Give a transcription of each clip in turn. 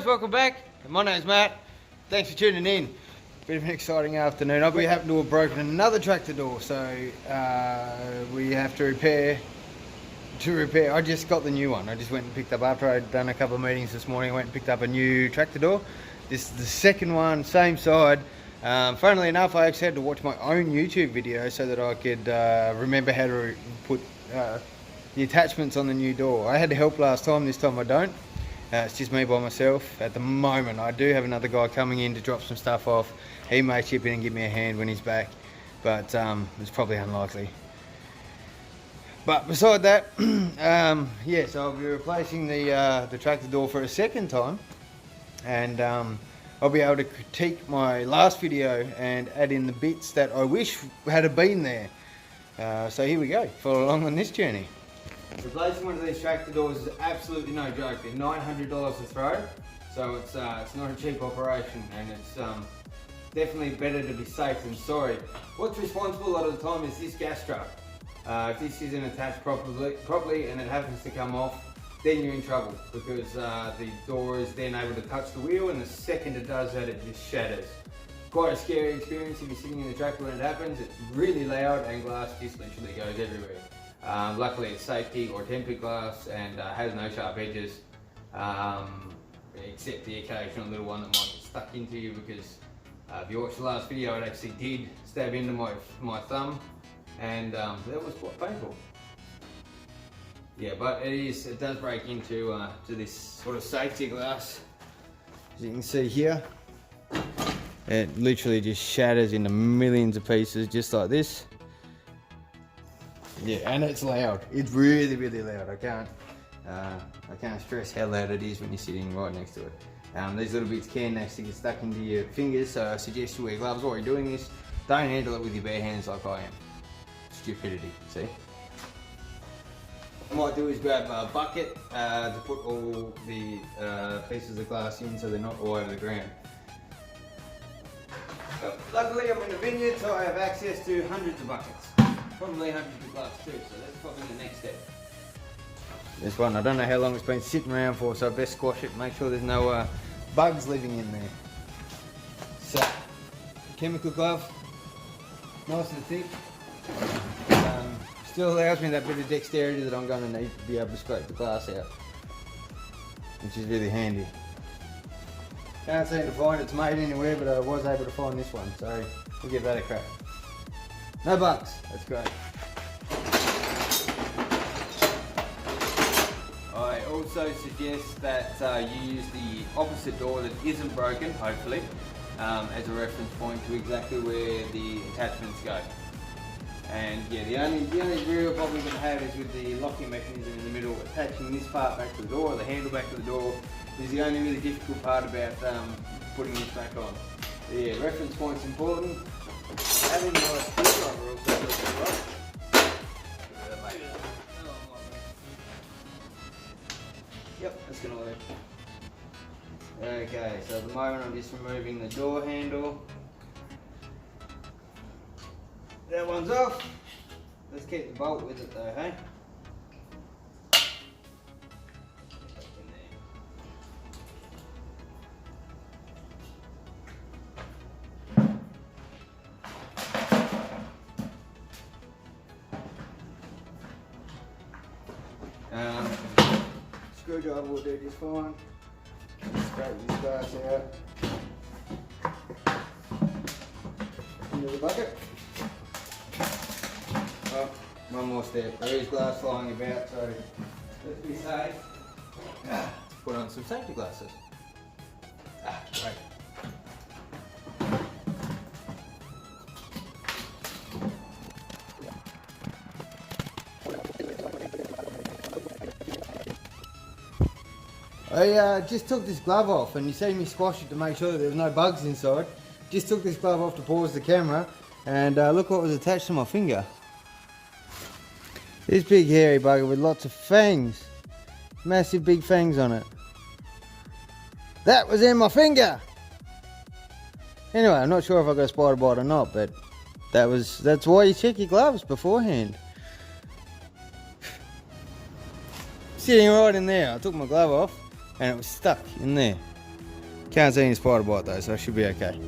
guys, welcome back. My name's Matt. Thanks for tuning in. Bit of an exciting afternoon. We happen to have broken another tractor door, so we have to repair. I just got the new one. I just went and picked up, after I'd done a couple of meetings this morning, I went and picked up a new tractor door. This is the second one, same side. Funnily enough, I actually had to watch my own YouTube video so that I could remember how to put the attachments on the new door. I had help last time, this time I don't. It's just me by myself at the moment. I do have another guy coming in to drop some stuff off. He may chip in and give me a hand when he's back, but it's probably unlikely. But beside that, yeah, so I'll be replacing the tractor door for a second time, and I'll be able to critique my last video and add in the bits that I wish had been there. So here we go, follow along on this journey. Replacing one of these tractor doors is absolutely no joke. They're $900 a throw, so it's not a cheap operation, and it's definitely better to be safe than sorry. What's responsible a lot of the time is this gas strap. If this isn't attached properly and it happens to come off, then you're in trouble, because the door is then able to touch the wheel, and the second it does that, it just shatters. Quite a scary experience if you're sitting in the tractor when it happens. It's really loud and glass just literally goes everywhere. Luckily it's safety or tempered glass and has no sharp edges, except the occasional little one that might get stuck into you, because if you watched the last video, it actually did stab into my thumb, and that was quite painful. Yeah, but it does break into to this sort of safety glass, as you can see here. It literally just shatters into millions of pieces, just like this. Yeah, and it's loud. It's really, really loud. I can't stress how loud it is when you're sitting right next to it. These little bits can actually get stuck into your fingers, so I suggest you wear gloves while you're doing this. Don't handle it with your bare hands like I am. Stupidity, see? What I might do is grab a bucket to put all the pieces of glass in so they're not all over the ground. But luckily I'm in the vineyard, so I have access to hundreds of buckets. Probably hundreds of glass too, so that's probably the next step. This one, I don't know how long it's been sitting around for, so I best squash it, make sure there's no bugs living in there. So, chemical glove, nice and thick. Still allows me that bit of dexterity that I'm going to need to be able to scrape the glass out, which is really handy. Can't seem to find it's made anywhere, but I was able to find this one, so we'll give that a crack. No bugs, that's great. I also suggest that you use the opposite door that isn't broken, hopefully, as a reference point to exactly where the attachments go. And yeah, the only real problem you're going to have is with the locking mechanism in the middle. Attaching this part back to the door, or the handle back to the door, is the only really difficult part about putting this back on. But yeah, reference point's important. Having a nice screwdriver also helps a lot. Yep, that's going to work. Okay, so at the moment I'm just removing the door handle. That one's off. Let's keep the bolt with it though, hey? Screwdriver will do just fine. Scrape this glass out. Into the bucket. Oh, one more step. There is glass flying about, so let's be safe. Put on some safety glasses. Great. I just took this glove off, and you see me squash it to make sure that there's no bugs inside. Just took this glove off to pause the camera, and look what was attached to my finger. This big hairy bugger with lots of fangs. Massive big fangs on it. That was in my finger! Anyway, I'm not sure if I got a spider bite or not, but that's why you check your gloves beforehand. Sitting right in there. I took my glove off and it was stuck in there. Can't see any spider bite though, so I should be okay.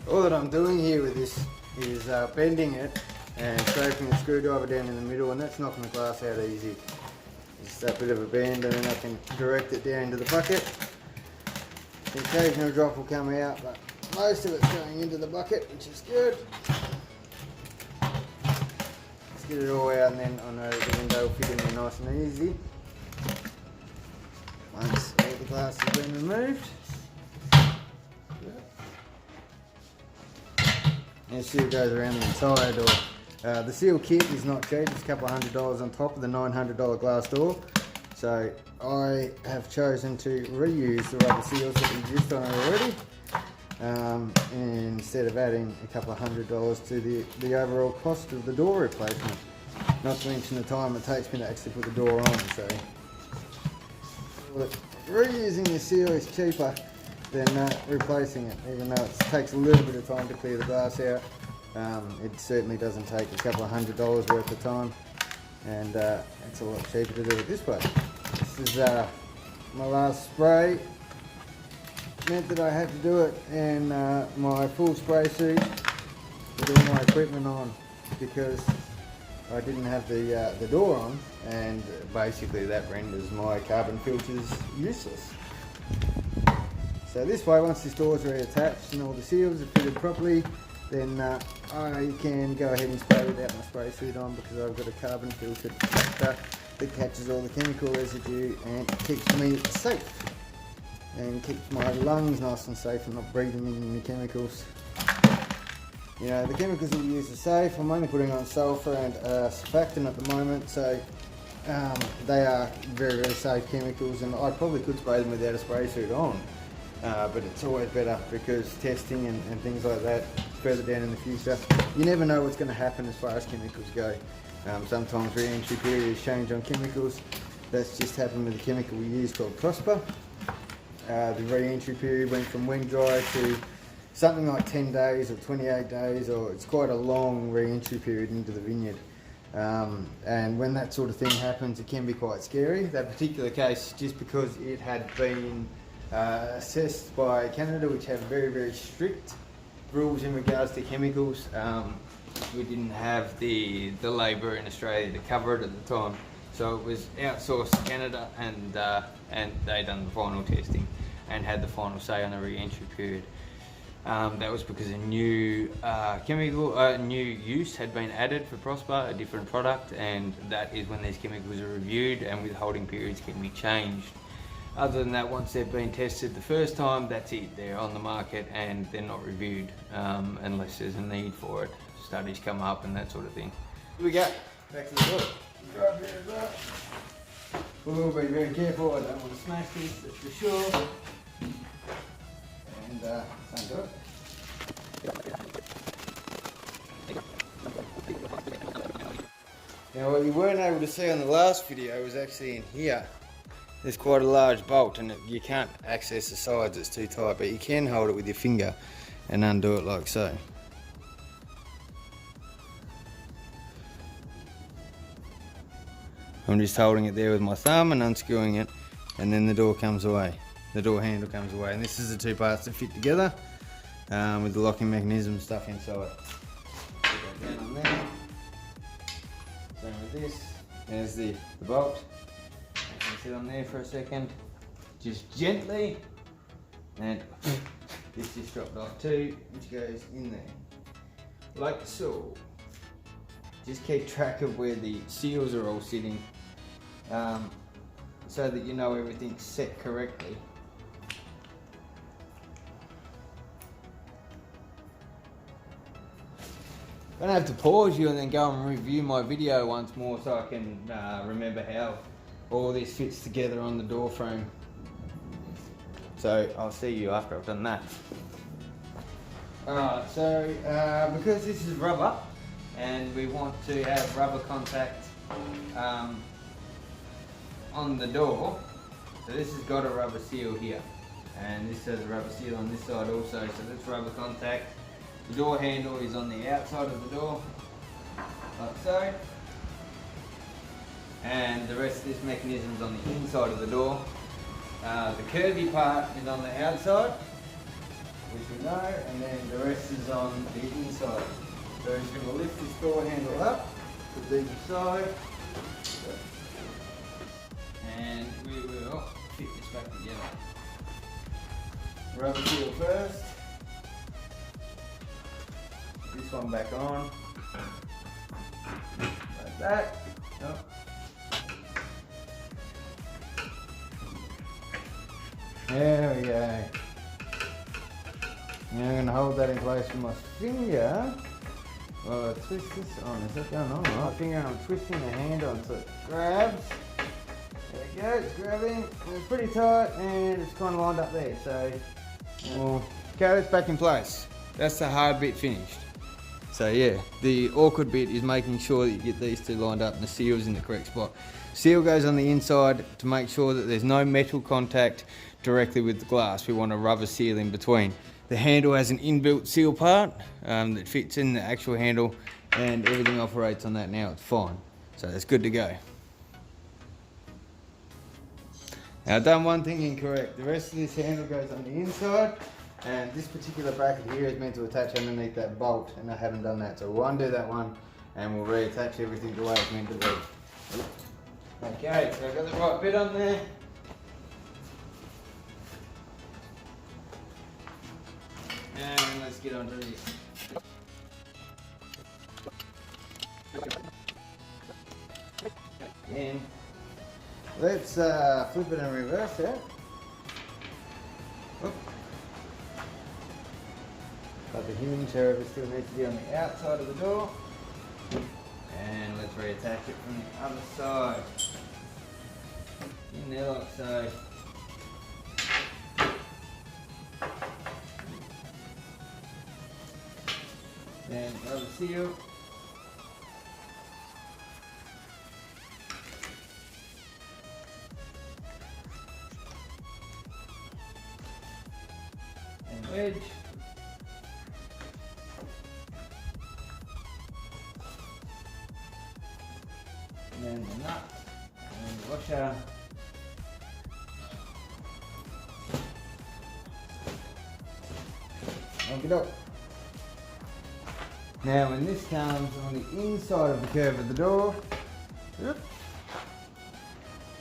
All that I'm doing here with this is bending it and scraping the screwdriver down in the middle, and that's knocking the glass out easy. Just a bit of a bend, and then I can direct it down into the bucket. The occasional drop will come out, but most of it's going into the bucket, which is good. Let's get it all out, and then I know the window will fit in there nice and easy. Once all the glass has been removed. And the seal goes around the entire door. The seal kit is not cheap, it's a couple of $100 on top of the $900 glass door. So I have chosen to reuse the rubber seals that we've used on it already, instead of adding a couple of $100 to the overall cost of the door replacement. Not to mention the time it takes me to actually put the door on. So reusing the seal is cheaper than replacing it, even though it takes a little bit of time to clear the glass out. It certainly doesn't take a couple of $100 worth of time, and it's a lot cheaper to do it this way. This is my last spray. Meant that I had to do it in my full spray suit with all my equipment on, because I didn't have the door on, and basically that renders my carbon filters useless. So this way, once this door is reattached and all the seals are fitted properly, then I can go ahead and spray without my spray suit on, because I've got a carbon filter protector that catches all the chemical residue and keeps me safe and keeps my lungs nice and safe and not breathing in any chemicals. You know, the chemicals that we use are safe. I'm only putting on sulfur and surfactant at the moment, so they are very, very safe chemicals, and I probably could spray them without a spray suit on. But it's always better, because testing and things like that further down in the future, you never know what's going to happen as far as chemicals go. Sometimes re-entry periods change on chemicals. That's just happened with the chemical we use called Prosper. The re-entry period went from wind dry to something like 10 days or 28 days, or it's quite a long re-entry period into the vineyard. And when that sort of thing happens, it can be quite scary. That particular case, just because it had been assessed by Canada, which have very, very strict rules in regards to chemicals. We didn't have the labour in Australia to cover it at the time, so it was outsourced to Canada, and they done the final testing and had the final say on the re-entry period. That was because a new new use had been added for Prosper, a different product, and that is when these chemicals are reviewed and withholding periods can be changed. Other than that, once they've been tested the first time, that's it. They're on the market and they're not reviewed unless there's a need for it. Studies come up and that sort of thing. Here we go. Back to the door. Grab here as well. We'll be very careful. I don't want to smash this, that's for sure. And same door. Now, what you weren't able to see on the last video was actually in here. There's quite a large bolt, and you can't access the sides, it's too tight, but you can hold it with your finger and undo it like so. I'm just holding it there with my thumb and unscrewing it, and then the door comes away. The door handle comes away, and this is the two parts that fit together with the locking mechanism stuff inside. Put that down on there. Same with this. There's the bolt. Sit on there for a second, just gently, and this just dropped off too, which goes in there, like so. Just keep track of where the seals are all sitting, so that you know everything's set correctly. I'm going to have to pause you and then go and review my video once more so I can remember how all this fits together on the door frame. So I'll see you after I've done that. Alright, so because this is rubber and we want to have rubber contact on the door, so this has got a rubber seal here, and this has a rubber seal on this side also, so that's rubber contact. The door handle is on the outside of the door, like so. And the rest of this mechanism is on the inside of the door. The curvy part is on the outside, which we know, and then the rest is on the inside. So we're just going to lift this door handle up, put these aside, and we will fit this back together. Rubber seal first. This one back on. Like that. Oh. There we go. Now I'm going to hold that in place with my finger. Well, I twist this on. Is that going on? My finger, and I'm twisting the handle until it grabs. There we go, it's grabbing. It's pretty tight and it's kind of lined up there. So we'll carry this back in place. That's the hard bit finished. So yeah, the awkward bit is making sure that you get these two lined up and the seal's in the correct spot. Seal goes on the inside to make sure that there's no metal contact directly with the glass. We want a rubber seal in between. The handle has an inbuilt seal part that fits in the actual handle, and everything operates on that now. It's fine. So it's good to go. Now I've done one thing incorrect. The rest of this handle goes on the inside, and this particular bracket here is meant to attach underneath that bolt, and I haven't done that. So we'll undo that one and we'll reattach everything the way it's meant to be. Okay, so I've got the right bit on there. And let's get onto this. And let's flip it and reverse it. Oop. But the hinge, however, still needs to be on the outside of the door. And let's reattach it from the other side. In there like so. Then rubber seal. And wedge. And then the nut. And the washer. Okie doke. Now when this comes on the inside of the curve of the door,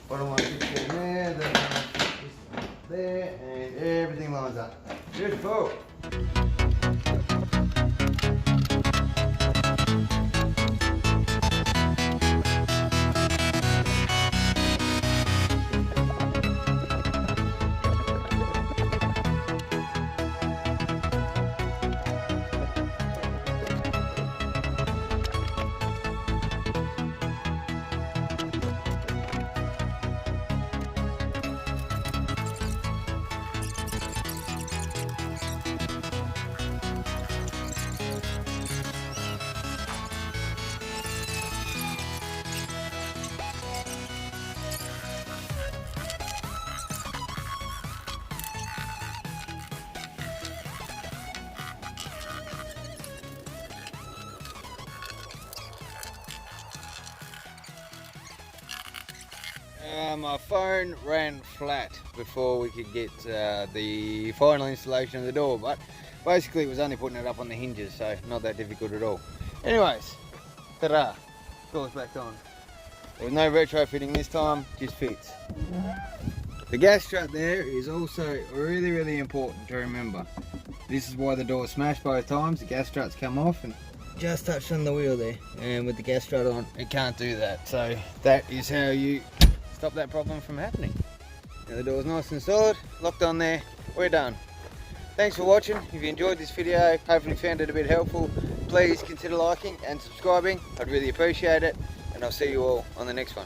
bottom one fits in there, then there, and everything lines up. Beautiful. My phone ran flat before we could get the final installation of the door, but basically it was only putting it up on the hinges, so not that difficult at all. Anyways, ta-da, door's back on. There was no retrofitting this time, just fits. The gas strut there is also really important to remember. This is why the door smashed both times. The gas struts come off and just touched on the wheel there, and with the gas strut on it can't do that. So that is how you stop that problem from happening. Now the door's nice and solid, locked on there, we're done. Thanks for watching. If you enjoyed this video, hopefully found it a bit helpful, please consider liking and subscribing. I'd really appreciate it, and I'll see you all on the next one.